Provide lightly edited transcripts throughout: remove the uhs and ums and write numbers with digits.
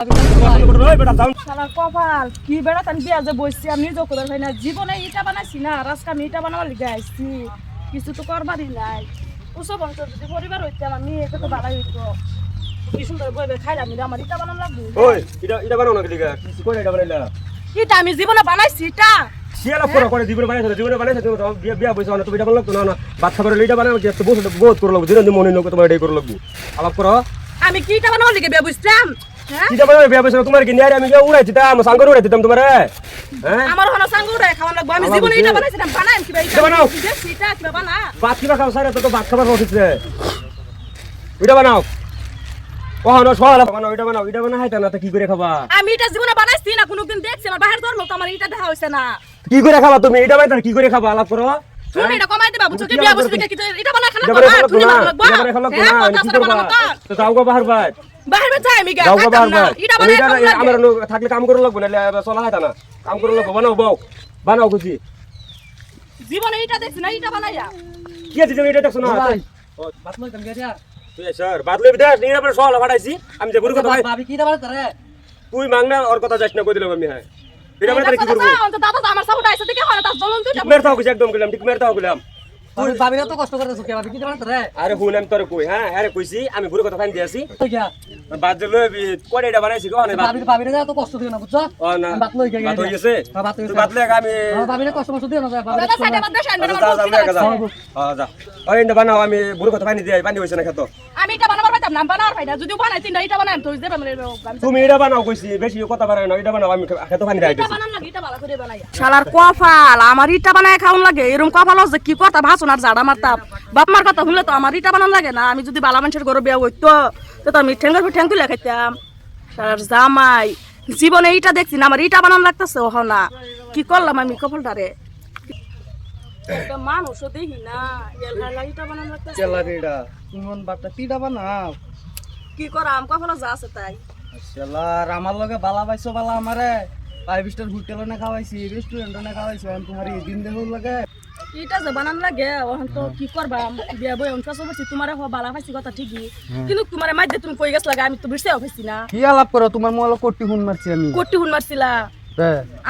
শালা কপাল কি বেড়া তান বিয়া যে বইছি আমি নিজে করে ভাই না জীবনে ইটা বানাইছি না রাজকা আমি ইটা বানাবার লিগে আইছি কিছু তো করবারই নাই ওসব বংশ যদি পরিবার হইতে আমি এটা তো বাড়াই হইতো কি সুন্দর বইবে খাইলাম আমার ইটা বানাম লাগবে ওই এটা বানাও না কিলিগা কিছু করে এটা বানাইলা ইটা আমি জীবনে বানাইছি ইটা শিয়ালা করে জীবনে বানাইছো তুমি বিয়া বইছো না তুমি এটা বানালো না ভাত খাবার লইটা বানাও যে তো বহুত করে লাগবে দিন মনে নক তোমার এটাই করে লাগবে আলাপ করো আমি কি ইটা বানাবার লিগে বিয়া বুঝতাম কিটা বানাও বিয়া বইছো তোমার কি নিয়ারে আমি যে উড়াইছি তা আমার সাঙ্গর উড়াইছি তোমারে হ্যাঁ আমার হলো সাঙ্গু রে খাওয়া লাগবে আমি জীবনে ইটা বানাইছিলাম বানাইম কি ভাই এটা বানাও ইটা কি বানা ভাত কিবা খাও সারা তো ভাত খাবার উঠিছে এটা বানাও ওহানো সওয়ালা বানাও এটা বানা হাইতা না তো কি করে খাবা আমি এটা জীবনে বানাইছি না কোনোদিন দেখছি আমার বাহির ধর্ম তো আমার এটা দেখা হইছে না কি করে খাবা তুমি এটা বানাই কি করে খাবা আলাপ করো তুমি এটা কমাই দিবা বুঝছো কি বিয়া বসে কি এটা বানা খানা বাবা তুমি না লাগবা এটা খালা কোনা কি করবা তো যাও গো বাহির ভাই বাহির যাই আমি গা যাও গো বাহির ভাই এটা বানাই আমার থাকলে কাম করে লাগবে না চলা হাইতা না কাম করে লাগবে বানাও খুশি জীবনে এটা দেখছ না এটা বানাইয়া কি আছে তুমি এটা দেখছ না ও বাত লই কেন গেছা তুই স্যার বাদলে বিদাস নিরা পরে সওয়ালা ফাটাইছি আমি যে গুরু কথা ভাই ভাবি কি দাবার করে তুই মাংনা ওর কথা যাস না কই দিলাম আমি হ্যাঁ এটা মানে কি করব দাদা তো আমার সাপোর্ট আইছে দেখে হয় তার জ্বলন তুই মেরে তাও কিছু একদম গেলাম ঠিক মেরে তাও গেলাম তুই ভাবিরা তো কষ্ট করে সুকে ভাবি কি দাবার করে আরে হুন আমি তোর কই হ্যাঁ আরে কইছি আমি গুরু কথা ফাইন দিয়েছি তো গিয়া বাদ দিলে কোড়ে এটা বানাইছি কোন ভাবিরা তো কষ্ট দিও না বুঝছো ও না বাত লই গিয়া বাত হই গেছে বাত হই তুই বাদ লে আমি ভাবিরা কষ্ট দিও না ভাবিরা দাদা সাইডে বাদ দেশ আনবে যা যা ওই এটা বানাও আমি গুরু কথা ফাইন দিই পানি হইছে না খেতো আমি এটা বানাবার পাইতাম না বানাবার পাইনা যদি বানাই তিনটা এটা বানাই তো দেব মানে তুমি এটা বানাও কইছি বেশি কথা বানাই না এটা বানাও আমি খেতো পানি দেই এটা বানান লাগি এটা ভালো করে বানাইয়া শালার কপাল আমার ইটা বানায় খাওন লাগে এরকম কপাল আছে কি কথা ভাষণ আর জাড়া মারতাম বাপ মার কথা শুনলে তো আমার ইটা বানান লাগে না আমি যদি বালা মানুষের ঘরে বিয়া হইতো তো আমি ঠ্যাং তুলে খাইতাম শালার জামাই জীবনে ইটা দেখছি না আমার ইটা বানান লাগতেছে ওহ না কি করলাম আমি কপালটারে মানুষও দেখি না ইটা বানান লাগতেছে চেলারিডা তুমি বাটটা তিডা বানাও কি করাম কপাল যা আছে তাই চেলার আমার লগে বালা পাইছো বালা আমারে 5 স্টার হোটেলে না খাওয়াইছি রেস্টুরেন্টে না খাওয়াইছি আমি তোমার এই দিন দেখো লাগে এটা যে বানান লাগে ওখান তো কি করবা বিয়া বই অনকা সব বলছি তোমারে হওয়া বালা পাইছি কথা ঠিকই কিন্তু তোমারে মাঝে তুমি কই গেছ লাগা আমি তো বিরসেও পাইছি না কি আলাপ করো তোমার মোবাইল কোটি হুন মারছি আমি কোটি হুন মারছিলা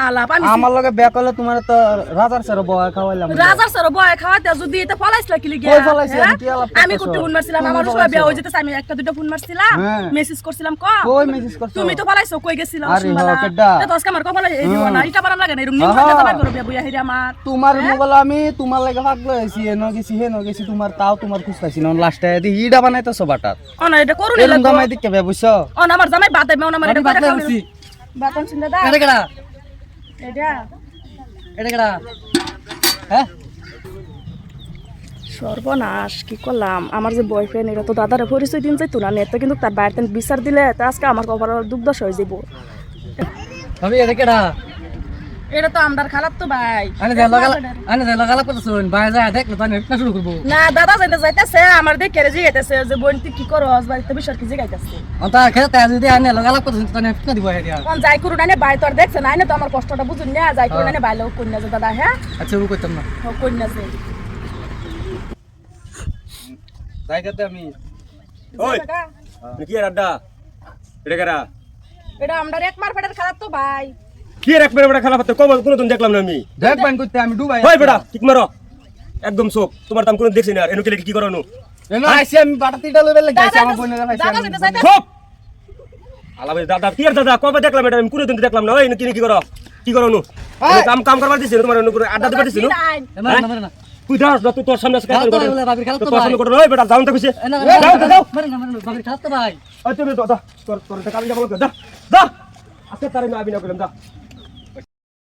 আলাপ আমি আমার লগে বিয়া করলে তোমার তো রাজার সারা বয়া খাওয়াইলাম রাজার সর বয় খাওয়াতে যদি এটা ফলাইছলা কি লিগে কই ফলাইছি আমি কি আলাপ আমি কোটি হুন মারছিলাম আমার সবাই বিয়া হই যেতেছে আমি একটা দুটো ফোন মারছিলাম মেসেজ করছিলাম কই মেসেজ করছো তুমি তো ফলাইছো কই গেছিলা আরে হ্যাঁ কেডা তো আজকে আমার কপালে এই দিও না এটা বানান লাগে না এরকম নিম করে যাবার করব বিয়া হইরা আমার তোমার মোবাইল আমি তোমার লাগে ভাগ লইছি এনো গেছি হেনো গেছি তোমার তাও তোমার খুঁজতাছি না লাস্টে দি ইডা বানাইতেছো বাটাত ও না এটা করুন এরকম জামাই দিকে বে বুঝছো ও না আমার জামাই বাদে মে আমার এটা বাদ লইছি বাতন চিন্তা দা এটা কেডা এটা কেডা হ্যাঁ সর্বনাশ কি করলাম আমার যে বয়ফ্রেন্ড এটা তো দাদারে পরিচয় দিন যাইতো না নেতে কিন্তু তার বাড়িতে বিচার দিলে তা আজকে আমার কপাল দুর্দশা হয়ে যাব আমি এটা কেডা এটা তো আমদার খালাত তো ভাই আনে যা লাগালা কথা শুন ভাই যা দেখ না তানে না শুরু করব না দাদা যাইতেছে আমার দেখে রে জিগাইতেছে যে বোন তুই কি করস বাড়িতে বিচার কি জিগাইতেছে অন্তা খেতে যদি আনে লাগালা কথা শুন তানে না দিব হেডিয়া কোন যাই করু না ভাই তোর দেখছ না তো আমার কষ্টটা বুঝুন না যাই করু না ভাই লোক কন্যা যে দাদা হ্যাঁ আচ্ছা ও কইতাম না কন্যা যে যাইতে আমি ওই কি এর আড্ডা এটা কেরা এটা আমদার এক মার ফেটার খালাত তো ভাই কি এর এক মেরে খেলা পাতে কবে কোনদিন দেখলাম না আমি দেখ বান করতে আমি ডুবাই ওই বেটা ঠিক মারো একদম চোখ তোমার দাম কোনো দেখছি না আর এনু কি করো নু এনো আইছি আমি বাটাতিটা লইবে লাগাইছি আমার বোনেরা ভাইছি দাদা যাইতে খুব আলাবে দাদা কি আর দাদা কবে দেখলাম এটা আমি কোনদিন দেখলাম না ওই কি করো নু কাম করবার দিছি তোমার নু আড্ডা দিতে দিছি নু মারে না তুই দাস তুই তোর সামনে আসকে তো বলে বাবির খেলা তো তোর সামনে করো ওই বেটা যাও তো কইছে যাও মারে না বাবির খেলা তো ভাই ওই তুমি তো তোর কাম যাবো দা আজকে তারে আমি আবিনা কইলাম দা